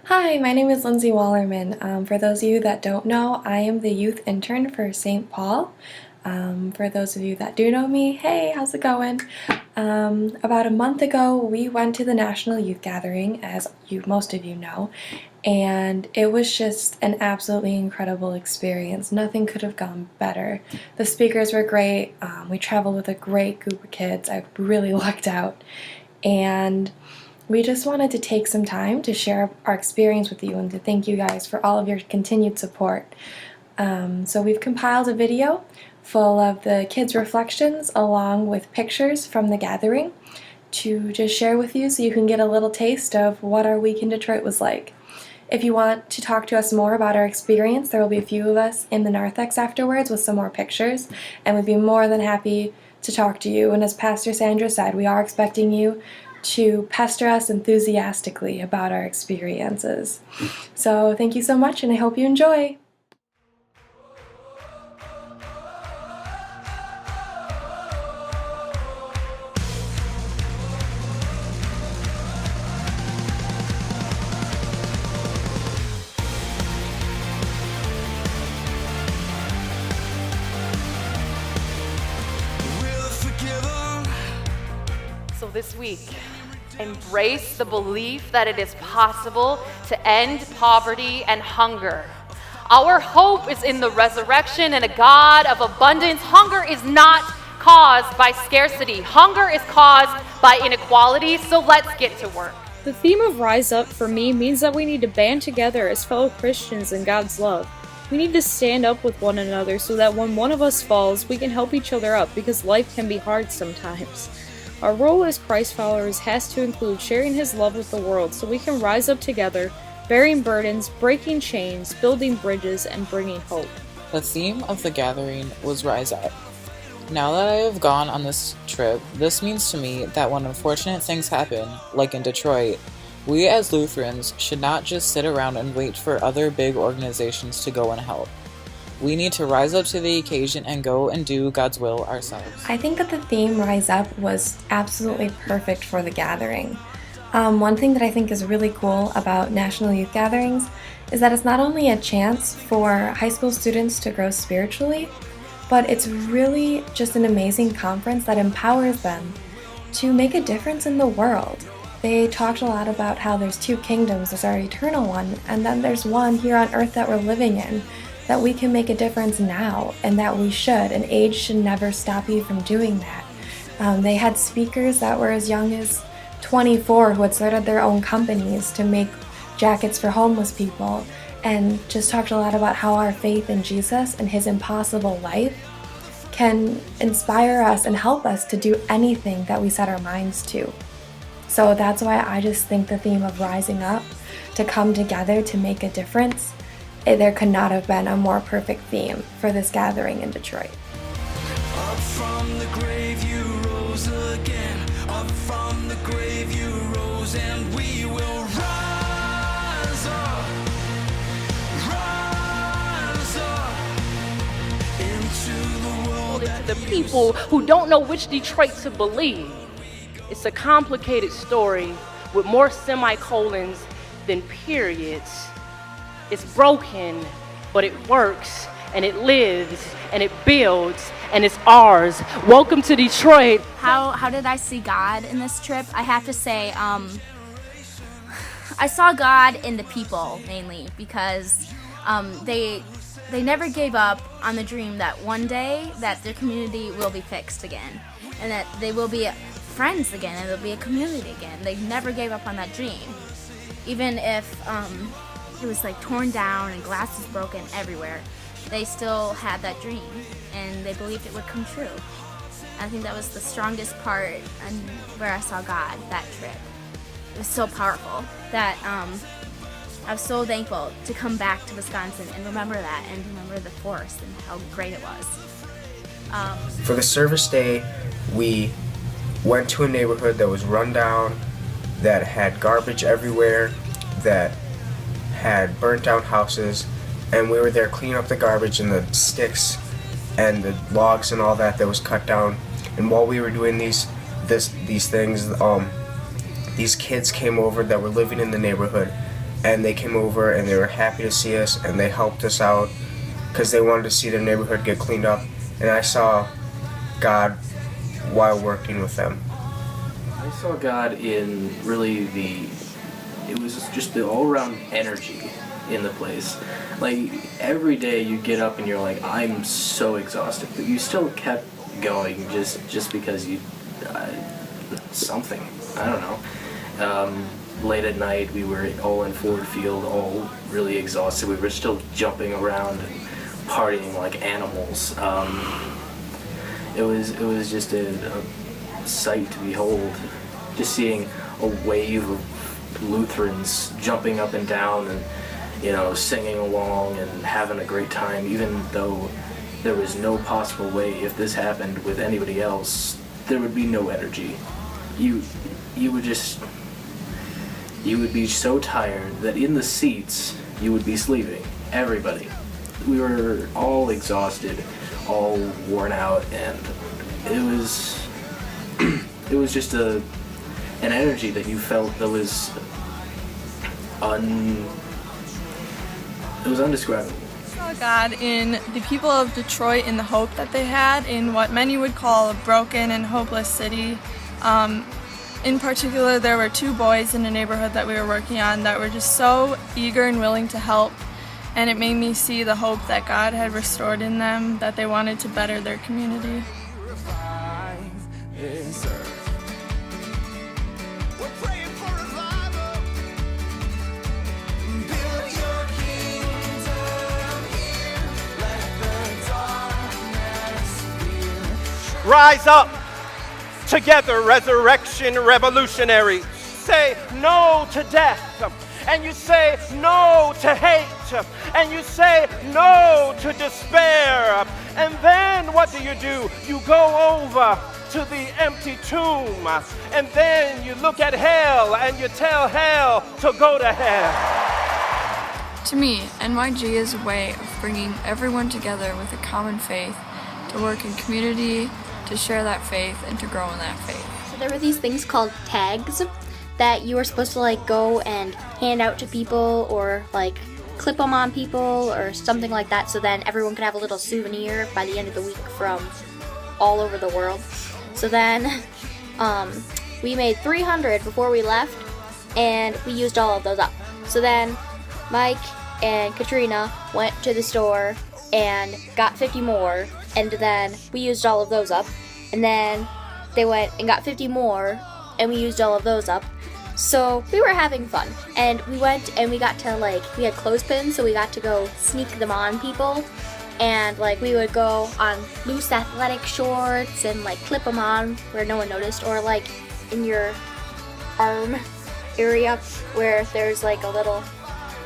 Hi, my name is Lindsay Wallerman. For those of you that don't know, I am the youth intern for St. Paul. For those of you that do know me, hey, how's it going? About a month ago, we went to the National Youth Gathering, as most of you know, and it was just an absolutely incredible experience. Nothing could have gone better. The speakers were great. We traveled with a great group of kids. I really lucked out. And we just wanted to take some time to share our experience with you and to thank you guys for all of your continued support. So we've compiled a video full of the kids' reflections along with pictures from the gathering to just share with you so you can get a little taste of what our week in Detroit was like. If you want to talk to us more about our experience, there will be a few of us in the narthex afterwards with some more pictures, and we'd be more than happy to talk to you. And as Pastor Sandra said, we are expecting you to pester us enthusiastically about our experiences. So thank you so much, and I hope you enjoy. So this week, embrace the belief that it is possible to end poverty and hunger. Our hope is in the resurrection and a God of abundance. Hunger is not caused by scarcity. Hunger is caused by inequality, so let's get to work. The theme of Rise Up for me means that we need to band together as fellow Christians in God's love. We need to stand up with one another so that when one of us falls, we can help each other up because life can be hard sometimes. Our role as Christ followers has to include sharing His love with the world so we can rise up together, bearing burdens, breaking chains, building bridges, and bringing hope. The theme of the gathering was Rise Up. Now that I have gone on this trip, this means to me that when unfortunate things happen, like in Detroit, we as Lutherans should not just sit around and wait for other big organizations to go and help. We need to rise up to the occasion and go and do God's will ourselves. I think that the theme Rise Up was absolutely perfect for the gathering. One thing that I think is really cool about National Youth Gatherings is that it's not only a chance for high school students to grow spiritually, but it's really just an amazing conference that empowers them to make a difference in the world. They talked a lot about how there's two kingdoms. There's our eternal one, and then there's one here on earth that we're living in, that we can make a difference now, and that we should, and age should never stop you from doing that. They had speakers that were as young as 24 who had started their own companies to make jackets for homeless people, and just talked a lot about how our faith in Jesus and His impossible life can inspire us and help us to do anything that we set our minds to. So that's why I just think the theme of rising up, to come together to make a difference, there could not have been a more perfect theme for this gathering in Detroit. Up from the grave you rose again. Up from the grave you rose, and we will rise up into the world. To the people who don't know which Detroit to believe. It's a complicated story with more semicolons than periods. It's broken, but it works, and it lives, and it builds, and it's ours. Welcome to Detroit. How did I see God in this trip? I have to say, I saw God in the people mainly because they never gave up on the dream that one day that their community will be fixed again, and that they will be friends again, and there'll be a community again. They never gave up on that dream, even if it was like torn down and glass was broken everywhere. They still had that dream, and they believed it would come true. I think that was the strongest part and where I saw God that trip. It was so powerful that I was so thankful to come back to Wisconsin and remember that, and remember the forest and how great it was. For the service day, we went to a neighborhood that was run down, that had garbage everywhere, that had burnt down houses, and we were there cleaning up the garbage and the sticks and the logs and all that was cut down. And while we were doing these things, these kids came over that were living in the neighborhood, and they came over and they were happy to see us, and they helped us out because they wanted to see their neighborhood get cleaned up. And I saw God while working with them. I saw God in really it was just the all-around energy in the place. Like, every day you get up and you're like, I'm so exhausted, but you still kept going just because you, something, I don't know. Late at night, we were all in Ford Field, all really exhausted. We were still jumping around and partying like animals. It was just a sight to behold, just seeing a wave of Lutherans jumping up and down and, you know, singing along and having a great time, even though there was no possible way, if this happened with anybody else, there would be no energy. You would be so tired that in the seats you would be sleeping. Everybody. We were all exhausted, all worn out, and it was just an energy that you felt that was undescribable. I saw God in the people of Detroit, in the hope that they had in what many would call a broken and hopeless city. In particular, there were 2 boys in a neighborhood that we were working on that were just so eager and willing to help, and it made me see the hope that God had restored in them, that they wanted to better their community. Rise up together, resurrection revolutionaries. Say no to death, and you say no to hate, and you say no to despair. And then what do? You go over to the empty tomb, and then you look at hell and you tell hell to go to hell. To me, NYG is a way of bringing everyone together with a common faith, to work in community, to share that faith, and to grow in that faith. So there were these things called tags that you were supposed to like go and hand out to people, or like clip them on people or something like that, so then everyone could have a little souvenir by the end of the week from all over the world. So then we made 300 before we left, and we used all of those up. So then Mike and Katrina went to the store and got 50 more, and then we used all of those up. And then they went and got 50 more, and we used all of those up. So we were having fun, and we went and we got to we had clothespins, so we got to go sneak them on people, and we would go on loose athletic shorts and clip them on where no one noticed, or in your arm area where there's a little,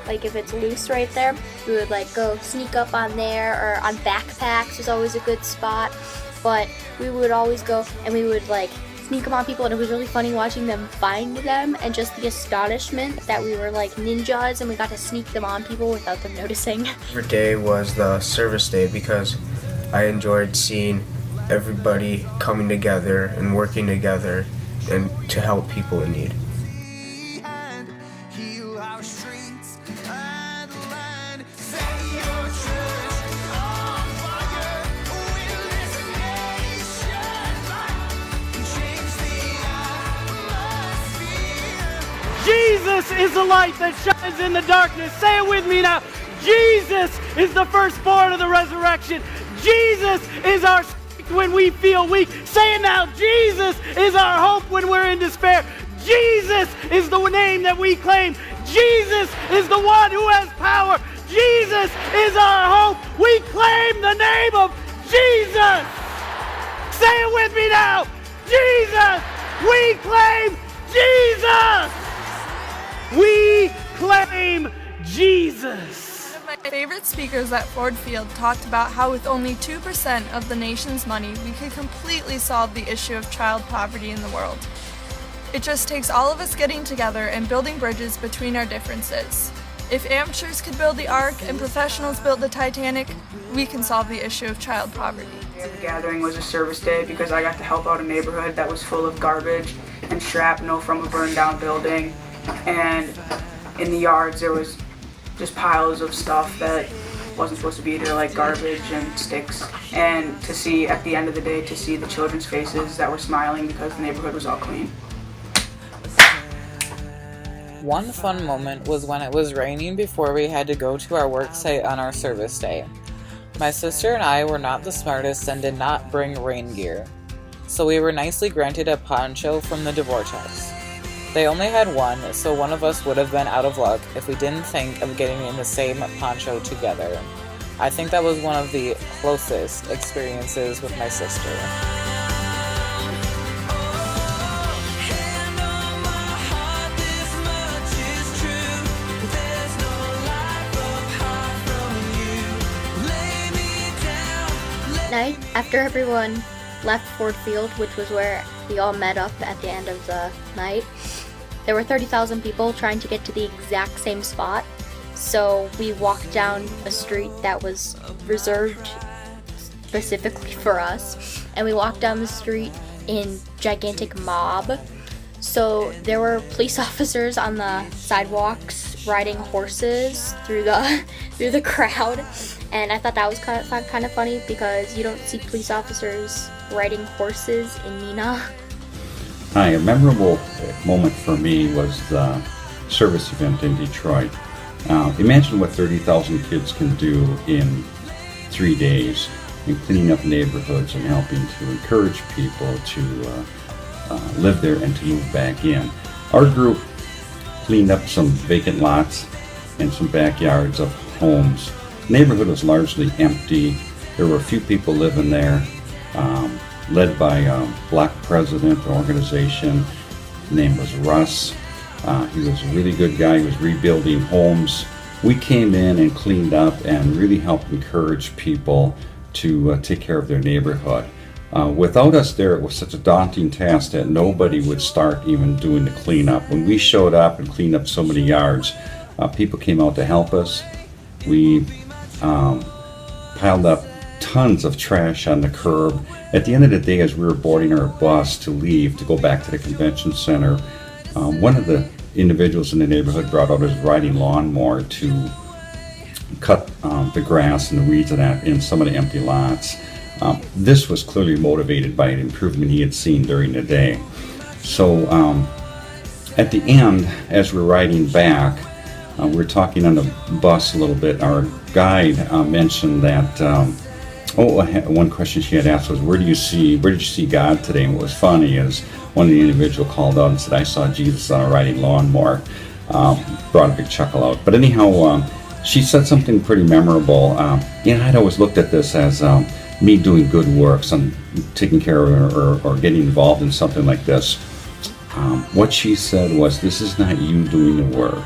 if it's loose right there, we would go sneak up on there, or on backpacks is always a good spot. But we would always go and we would sneak them on people, and it was really funny watching them find them, and just the astonishment that we were ninjas and we got to sneak them on people without them noticing. Every day was the service day because I enjoyed seeing everybody coming together and working together and to help people in need. Jesus is the light that shines in the darkness. Say it with me now. Jesus is the firstborn of the resurrection. Jesus is our strength when we feel weak. Say it now. Jesus is our hope when we're in despair. Jesus is the name that we claim. Jesus is the one who has power. Jesus is our hope. We claim the name of Jesus. Say it with me now. Jesus. We claim Jesus. We claim Jesus. One of my favorite speakers at Ford Field talked about how with only 2% of the nation's money, we could completely solve the issue of child poverty in the world. It just takes all of us getting together and building bridges between our differences. If amateurs could build the Ark and professionals build the Titanic, we can solve the issue of child poverty. The gathering was a service day because I got to help out a neighborhood that was full of garbage and shrapnel from a burned down building. And in the yards there was just piles of stuff that wasn't supposed to be there, like garbage and sticks. And to see, at the end of the day, to see the children's faces that were smiling because the neighborhood was all clean. One fun moment was when it was raining before we had to go to our work site on our service day. My sister and I were not the smartest and did not bring rain gear, so we were nicely granted a poncho from the Dvorak's. They only had one, so one of us would have been out of luck if we didn't think of getting in the same poncho together. I think that was one of the closest experiences with my sister. Night, after everyone left Ford Field, which was where we all met up at the end of the night, there were 30,000 people trying to get to the exact same spot. So we walked down a street that was reserved specifically for us, and we walked down the street in gigantic mob. So there were police officers on the sidewalks riding horses through the crowd, and I thought that was kind of funny because you don't see police officers riding horses in Neenah. Hi, a memorable moment for me was the service event in Detroit. Imagine what 30,000 kids can do in 3 days in cleaning up neighborhoods and helping to encourage people to live there and to move back in. Our group cleaned up some vacant lots and some backyards of homes. The neighborhood was largely empty. There were a few people living there, led by a black president of the organization. His name was Russ. He was a really good guy. He was rebuilding homes. We came in and cleaned up and really helped encourage people to take care of their neighborhood. Without us there, it was such a daunting task that nobody would start even doing the cleanup. When we showed up and cleaned up so many yards, people came out to help us. We piled up tons of trash on the curb. At the end of the day, as we were boarding our bus to leave to go back to the convention center, one of the individuals in the neighborhood brought out his riding lawnmower to cut the grass and the weeds in some of the empty lots. This was clearly motivated by an improvement he had seen during the day. So at the end, as we're riding back, we're talking on the bus a little bit. Our guide mentioned that one question she had asked was, where did you see God today? And what was funny is one of the individuals called out and said, I saw Jesus on a riding lawnmower. Brought a big chuckle out. But anyhow, she said something pretty memorable. I'd always looked at this as me doing good works and taking care of or getting involved in something like this. What she said was, this is not you doing the work.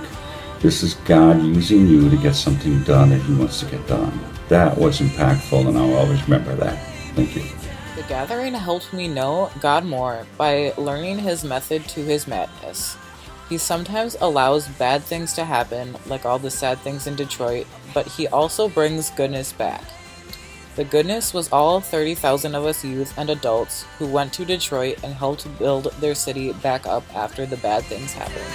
This is God using you to get something done that He wants to get done. That was impactful, and I'll always remember that. Thank you. The gathering helped me know God more by learning His method to His madness. He sometimes allows bad things to happen, like all the sad things in Detroit, but He also brings goodness back. The goodness was all 30,000 of us youth and adults who went to Detroit and helped build their city back up after the bad things happened.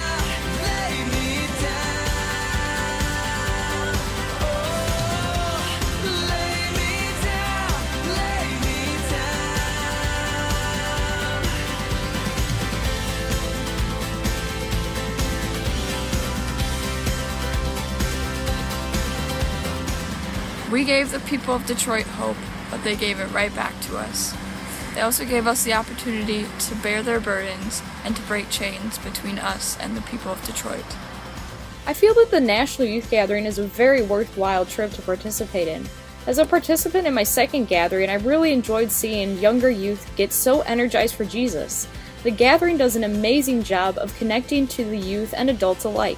We gave the people of Detroit hope, but they gave it right back to us. They also gave us the opportunity to bear their burdens and to break chains between us and the people of Detroit. I feel that the National Youth Gathering is a very worthwhile trip to participate in. As a participant in my second gathering, I really enjoyed seeing younger youth get so energized for Jesus. The gathering does an amazing job of connecting to the youth and adults alike.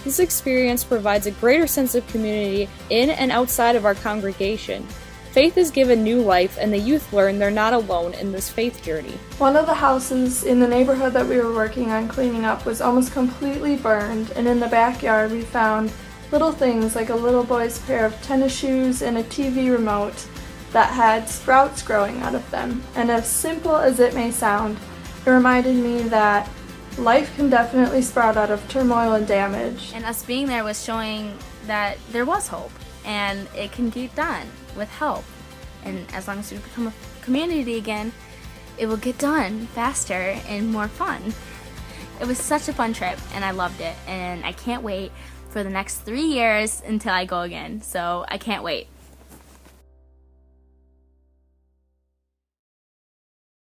This experience provides a greater sense of community in and outside of our congregation. Faith is given new life, and the youth learn they're not alone in this faith journey. One of the houses in the neighborhood that we were working on cleaning up was almost completely burned, and in the backyard we found little things like a little boy's pair of tennis shoes and a TV remote that had sprouts growing out of them. And as simple as it may sound, it reminded me that Life can definitely sprout out of turmoil and damage. And us being there was showing that there was hope, and it can get done with help. And as long as we become a community again, it will get done faster and more fun. It was such a fun trip, and I loved it, and I can't wait for the next 3 years until I go again, so I can't wait.